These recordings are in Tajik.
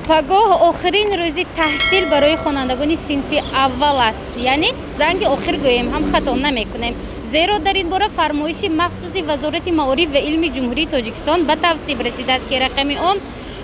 пагоҳ охирин рӯзи таҳсил барои хонандагони синфи аввал аст, яъне занги охир гӯем, ҳам хато намекунем. зеро дар ин бора фармоиши махсуси Вазорати маориф ва илми Ҷумҳурии Тоҷикистон ба тавсиб расидааст, ки рақами он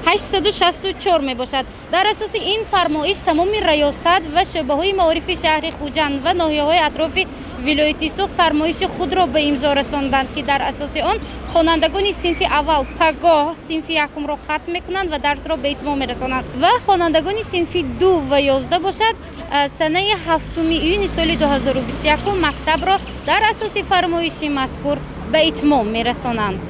864 мебошад. Дар асоси ин фармоиш тамоми раёсат ва шӯъбаҳои маорифи шаҳри Хуҷанд ва ноҳияҳои атрофи вилояти Суғд фармоиши худро ба имзо расонданд, ки дар асоси он хонандагони синфи аввал пагоҳ синфи якумро хатм мекунанд ва дарсро ба итмом мерасонанд ва хонандагони синфи 2 ва 11 бошад санаи 7 июни соли 2021 мактабро дар асоси фармоиши мазкур ба итмом мерасонанд.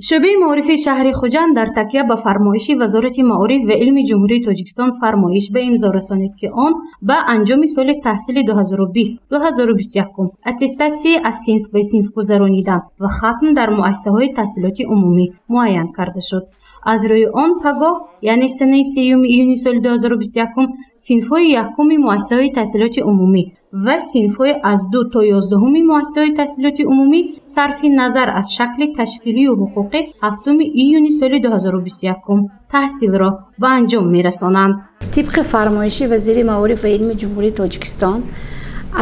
шӯъбаи маорифи шаҳри Хуҷанд дар такя ба фармоиши Вазорати маориф ва илми Ҷумҳурии Тоҷикистон фармоиш ба имзо расонид, ки он ба анҷоми соли таҳсили 2020-2021 аттестатсияи аз синф ба синф гузаронидан ва хатм дар муассисаҳои таҳсилоти умумӣ муайян карда шуд. аз рӯи он пагоҳ яъне санаи 3 июни соли 2021 синфҳои якуми муассисаҳои таҳсилоти умумӣ ва синфҳои аз 2 то 11 муассисаҳои таҳсилоти умумӣ сарфи назар аз шакли ташкилию ҳуқуқӣ 7 июни соли 2021 таҳсилро ба анҷом мерасонанд. طبق فرمایش وزیر معارف و علم جمهوری تاجیکستان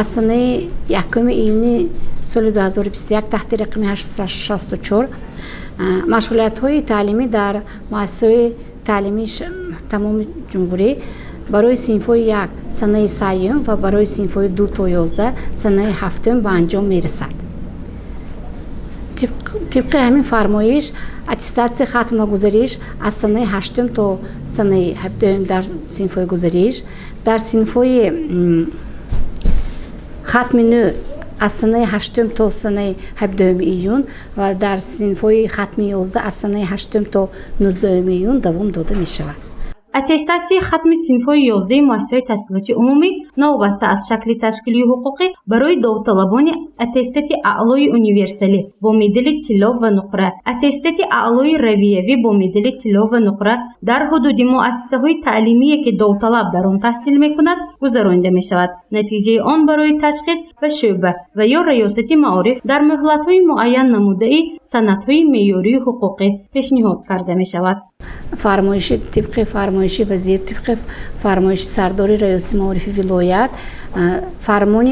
از سنه 1 ایونی سال 2021 تحت رقم 864 مشغولیت‌های تعلیمی در مؤسسه‌های تعلیمی تمام جمهوری برای صنف‌های 1 سنه 3 و برای صنف‌های 2 تا 11 سنه 7 به انجام می‌رسد. طبق همین فرمایش اتستاتسی ختم گزارش از سنه 8 تا سنه 7 در صنف‌های گزارش در صنف‌های ختم نو از سنه 8 تا سنه 17 ایون و در صنف‌های ختم 11 از سنه 8 تا 19 ایون دوام داده می‌شود. аттестатсияи хатми синфҳои 11 муассисаҳои таҳсилоти умумӣ новобаста аз шакли ташкилии ҳуқуқӣ барои довталабони аттестати аълои универсалӣ бо медали тилло ва нуқра, аттестати аълои равиявӣ бо медали тилло ва нуқра дар ҳудуди муассисаҳои таълимие ки довталаб дар он таҳсил мекунад гузаронида мешавад. натиҷаи он барои ташхис ва шӯъба ва ё раёсати маориф дар муҳлатҳои муайян намудаи санадҳои меъёрии ҳуқуқӣ пешниҳод карда мешавад. فرمایش طبق فرمایش وزیر طبق فرمایش سردار ریاست معارف ولایت فرمان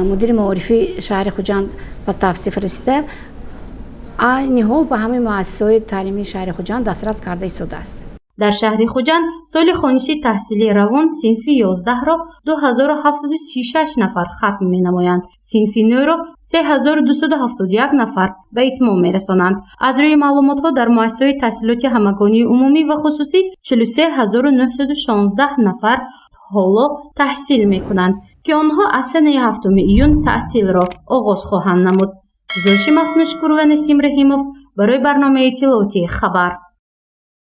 مدیر معارف شهر خوجند به توصیف رسیده این حال به همه مؤسسات تعلیمی شهر خوجند دسترس کرده ایستاده است. дар шаҳри Хуҷанд соли хониши таҳсилии равон синфи 11-ро 2736 нафар хатм менамоянд, синфи 9-ро 3271 нафар ба итмом мерасонанд. аз рӯи маълумотҳо дар муассисаҳои таҳсилоти ҳамагонии умумӣ ва хусусӣ 43916 нафар ҳоло таҳсил мекунанд, ки онҳо аз санаи 7 июн таътилро оғоз хоҳанд намуд. зӯши Мафнушкур ва Насим Раҳимов барои барномаи иттилоотии хабар.